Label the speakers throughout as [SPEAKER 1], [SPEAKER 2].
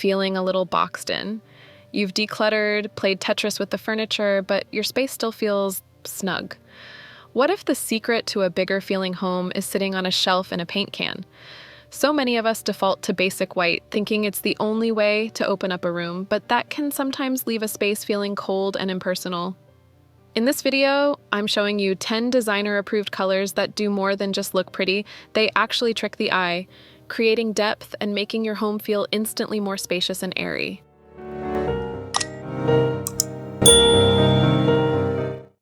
[SPEAKER 1] feeling a little boxed in. You've decluttered, played Tetris with the furniture, but your space still feels snug. What if the secret to a bigger feeling home is sitting on a shelf in a paint can? So many of us default to basic white, thinking it's the only way to open up a room, but that can sometimes leave a space feeling cold and impersonal. In this video, I'm showing you 10 designer-approved colors that do more than just look pretty. They actually trick the eye, creating depth and making your home feel instantly more spacious and airy.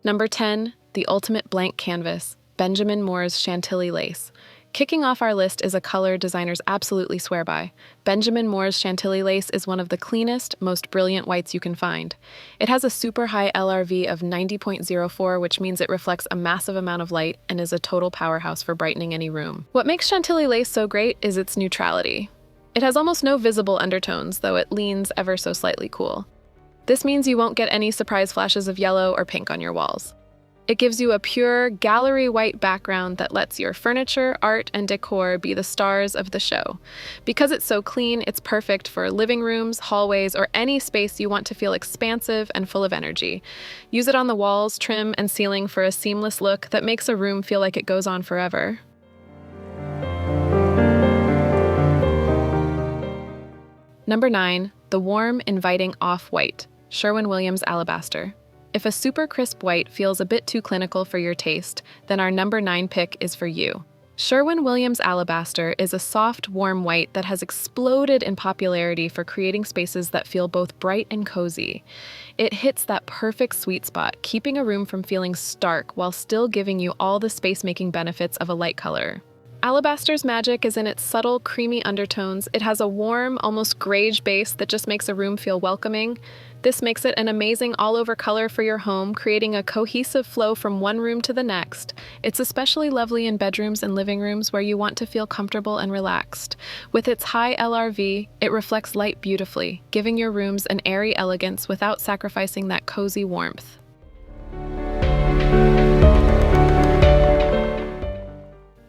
[SPEAKER 1] Number 10, the ultimate blank canvas, Benjamin Moore's Chantilly lace. Kicking off our list is a color designers absolutely swear by. Benjamin Moore's Chantilly lace is one of the cleanest, most brilliant whites you can find. It has a super high LRV of 90.04, which means it reflects a massive amount of light and is a total powerhouse for brightening any room. What makes Chantilly lace so great is its neutrality. It has almost no visible undertones, though it leans ever so slightly cool. This means you won't get any surprise flashes of yellow or pink on your walls. It gives you a pure, gallery white background that lets your furniture, art, and decor be the stars of the show. Because it's so clean, it's perfect for living rooms, hallways, or any space you want to feel expansive and full of energy. Use it on the walls, trim, and ceiling for a seamless look that makes a room feel like it goes on forever. Number 9, the warm, inviting off-white, Sherwin-Williams Alabaster. If a super crisp white feels a bit too clinical for your taste, then our number 9 pick is for you. Sherwin-Williams Alabaster is a soft, warm white that has exploded in popularity for creating spaces that feel both bright and cozy. It hits that perfect sweet spot, keeping a room from feeling stark while still giving you all the space-making benefits of a light color. Alabaster's magic is in its subtle, creamy undertones. It has a warm, almost grayish base that just makes a room feel welcoming. This makes it an amazing all-over color for your home, creating a cohesive flow from one room to the next. It's especially lovely in bedrooms and living rooms where you want to feel comfortable and relaxed. With its high LRV, it reflects light beautifully, giving your rooms an airy elegance without sacrificing that cozy warmth.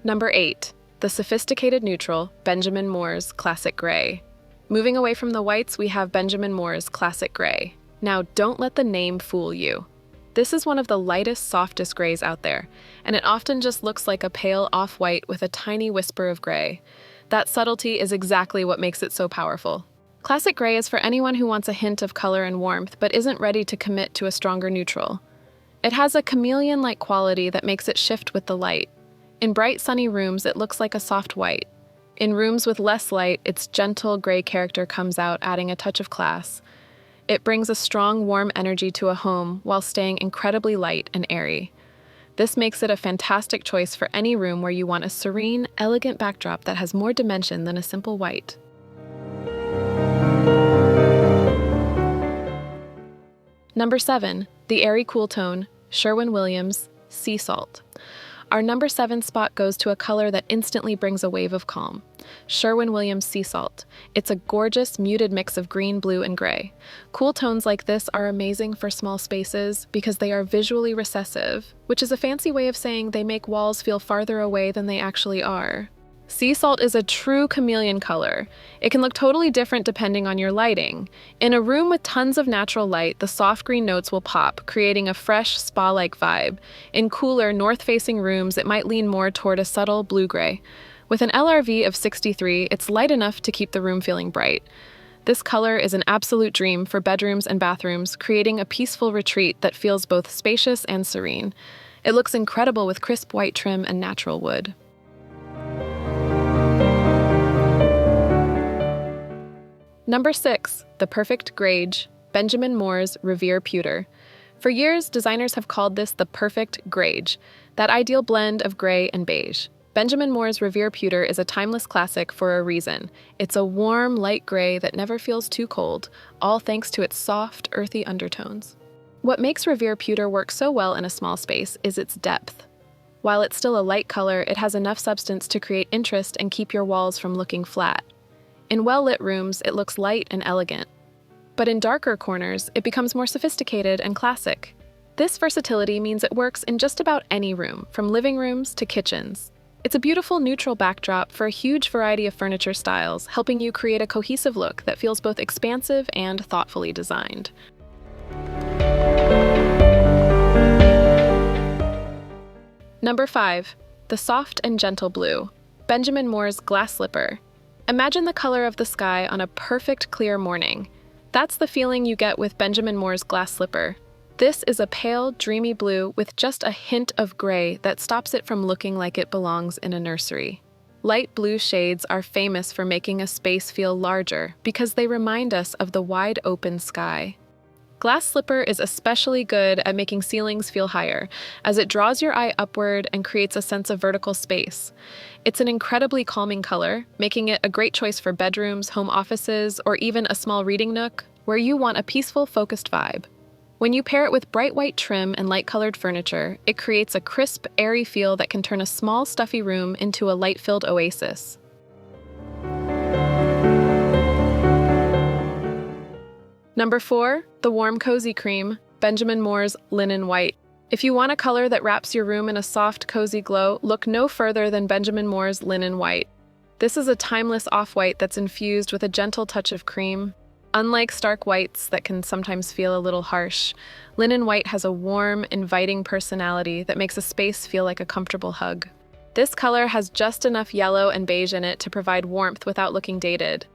[SPEAKER 1] Number 8, the sophisticated neutral, Benjamin Moore's Classic Gray. Moving away from the whites, we have Benjamin Moore's Classic Gray. Now, don't let the name fool you. This is one of the lightest, softest grays out there, and it often just looks like a pale off-white with a tiny whisper of gray. That subtlety is exactly what makes it so powerful. Classic Gray is for anyone who wants a hint of color and warmth, but isn't ready to commit to a stronger neutral. It has a chameleon-like quality that makes it shift with the light. In bright, sunny rooms, it looks like a soft white. In rooms with less light, its gentle gray character comes out, adding a touch of class. It brings a strong, warm energy to a home while staying incredibly light and airy. This makes it a fantastic choice for any room where you want a serene, elegant backdrop that has more dimension than a simple white. Number 7, the airy cool tone, Sherwin-Williams Sea Salt. Our number 7 spot goes to a color that instantly brings a wave of calm. Sherwin-Williams Sea Salt. It's a gorgeous, muted mix of green, blue, and gray. Cool tones like this are amazing for small spaces because they are visually recessive, which is a fancy way of saying they make walls feel farther away than they actually are. Sea salt is a true chameleon color. It can look totally different depending on your lighting. In a room with tons of natural light, the soft green notes will pop, creating a fresh, spa-like vibe. In cooler, north-facing rooms, it might lean more toward a subtle blue-gray. With an LRV of 63, it's light enough to keep the room feeling bright. This color is an absolute dream for bedrooms and bathrooms, creating a peaceful retreat that feels both spacious and serene. It looks incredible with crisp white trim and natural wood. Number 6, the perfect grage, Benjamin Moore's Revere Pewter. For years, designers have called this the perfect grage, that ideal blend of gray and beige. Benjamin Moore's Revere Pewter is a timeless classic for a reason. It's a warm, light gray that never feels too cold, all thanks to its soft, earthy undertones. What makes Revere Pewter work so well in a small space is its depth. While it's still a light color, it has enough substance to create interest and keep your walls from looking flat. In well-lit rooms, it looks light and elegant. But in darker corners, it becomes more sophisticated and classic. This versatility means it works in just about any room, from living rooms to kitchens. It's a beautiful neutral backdrop for a huge variety of furniture styles, helping you create a cohesive look that feels both expansive and thoughtfully designed. Number 5. The soft and gentle blue. Benjamin Moore's Glass Slipper. Imagine the color of the sky on a perfect clear morning. That's the feeling you get with Benjamin Moore's Glass Slipper. This is a pale, dreamy blue with just a hint of gray that stops it from looking like it belongs in a nursery. Light blue shades are famous for making a space feel larger because they remind us of the wide open sky. Glass Slipper is especially good at making ceilings feel higher, as it draws your eye upward and creates a sense of vertical space. It's an incredibly calming color, making it a great choice for bedrooms, home offices, or even a small reading nook where you want a peaceful, focused vibe. When you pair it with bright white trim and light-colored furniture, it creates a crisp, airy feel that can turn a small, stuffy room into a light-filled oasis. Number 4. The Warm Cozy Cream, Benjamin Moore's Linen White. If you want a color that wraps your room in a soft, cozy glow, look no further than Benjamin Moore's Linen White. This is a timeless off-white that's infused with a gentle touch of cream. Unlike stark whites that can sometimes feel a little harsh, Linen White has a warm, inviting personality that makes a space feel like a comfortable hug. This color has just enough yellow and beige in it to provide warmth without looking dated.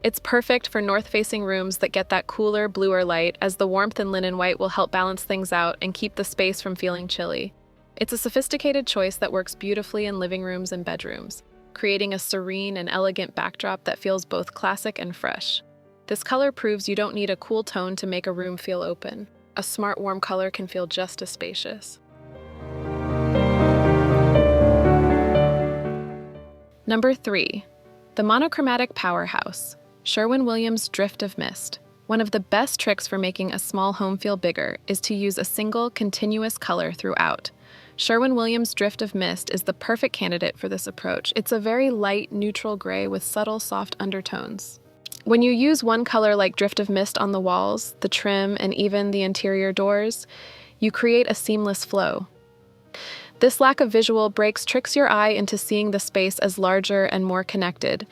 [SPEAKER 1] It's perfect for north-facing rooms that get that cooler, bluer light, as the warmth in Linen White will help balance things out and keep the space from feeling chilly. It's a sophisticated choice that works beautifully in living rooms and bedrooms, creating a serene and elegant backdrop that feels both classic and fresh. This color proves you don't need a cool tone to make a room feel open. A smart, warm color can feel just as spacious. Number 3. The Monochromatic Powerhouse, Sherwin-Williams Drift of Mist. One of the best tricks for making a small home feel bigger is to use a single, continuous color throughout. Sherwin-Williams Drift of Mist is the perfect candidate for this approach. It's a very light, neutral gray with subtle, soft undertones. When you use one color like Drift of Mist on the walls, the trim, and even the interior doors, you create a seamless flow. This lack of visual breaks tricks your eye into seeing the space as larger and more connected.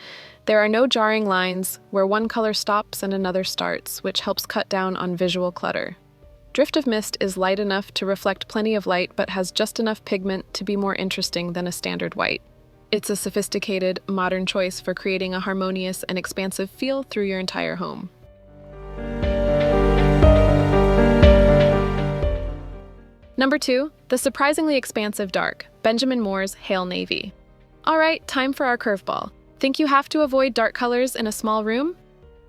[SPEAKER 1] There are no jarring lines where one color stops and another starts, which helps cut down on visual clutter. Drift of Mist is light enough to reflect plenty of light but has just enough pigment to be more interesting than a standard white. It's a sophisticated, modern choice for creating a harmonious and expansive feel through your entire home. Number 2, the surprisingly expansive dark, Benjamin Moore's Hale Navy. All right, time for our curveball. Think you have to avoid dark colors in a small room?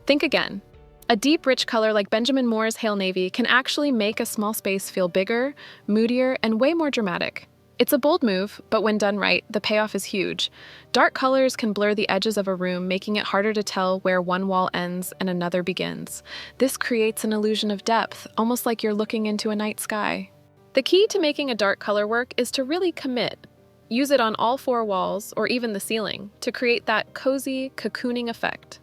[SPEAKER 1] Think again. A deep, rich color like Benjamin Moore's Hale Navy can actually make a small space feel bigger, moodier, and way more dramatic. It's a bold move, but when done right, the payoff is huge. Dark colors can blur the edges of a room, making it harder to tell where one wall ends and another begins. This creates an illusion of depth, almost like you're looking into a night sky. The key to making a dark color work is to really commit. Use it on all 4 walls, or even the ceiling, to create that cozy, cocooning effect.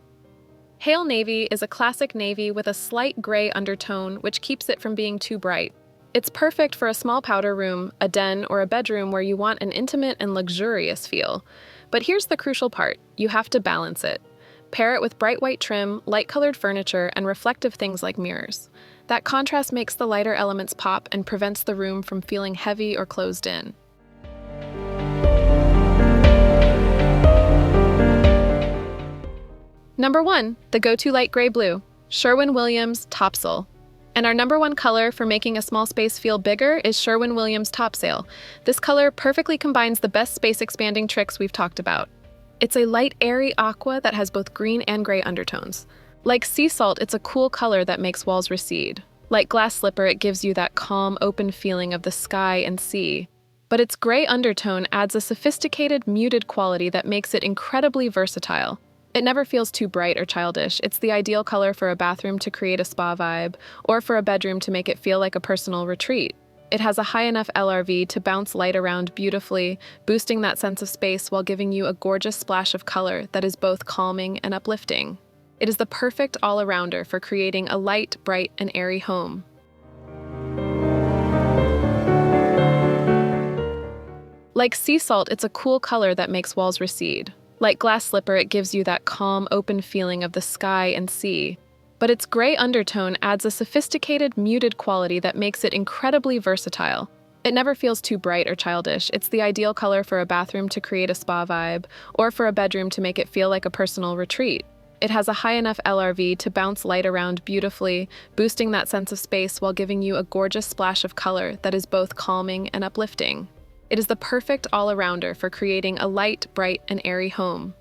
[SPEAKER 1] Hale Navy is a classic navy with a slight gray undertone, which keeps it from being too bright. It's perfect for a small powder room, a den, or a bedroom where you want an intimate and luxurious feel. But here's the crucial part. You have to balance it. Pair it with bright white trim, light-colored furniture, and reflective things like mirrors. That contrast makes the lighter elements pop and prevents the room from feeling heavy or closed in. Number 1, the go-to light gray blue, Sherwin-Williams Topsail. And our number 1 color for making a small space feel bigger is Sherwin-Williams Topsail. This color perfectly combines the best space-expanding tricks we've talked about. It's a light, airy aqua that has both green and gray undertones. Like sea salt, it's a cool color that makes walls recede. Like Glass Slipper, it gives you that calm, open feeling of the sky and sea. But its gray undertone adds a sophisticated, muted quality that makes it incredibly versatile. It never feels too bright or childish. It's the ideal color for a bathroom to create a spa vibe, or for a bedroom to make it feel like a personal retreat. It has a high enough LRV to bounce light around beautifully, boosting that sense of space while giving you a gorgeous splash of color that is both calming and uplifting. It is the perfect all-arounder for creating a light, bright, and airy home. Like sea salt, it's a cool color that makes walls recede. Like glass slipper, it gives you that calm, open feeling of the sky and sea. But its gray undertone adds a sophisticated, muted quality that makes it incredibly versatile. It never feels too bright or childish. It's the ideal color for a bathroom to create a spa vibe, or for a bedroom to make it feel like a personal retreat. It has a high enough LRV to bounce light around beautifully, boosting that sense of space while giving you a gorgeous splash of color that is both calming and uplifting. It is the perfect all-arounder for creating a light, bright, and airy home.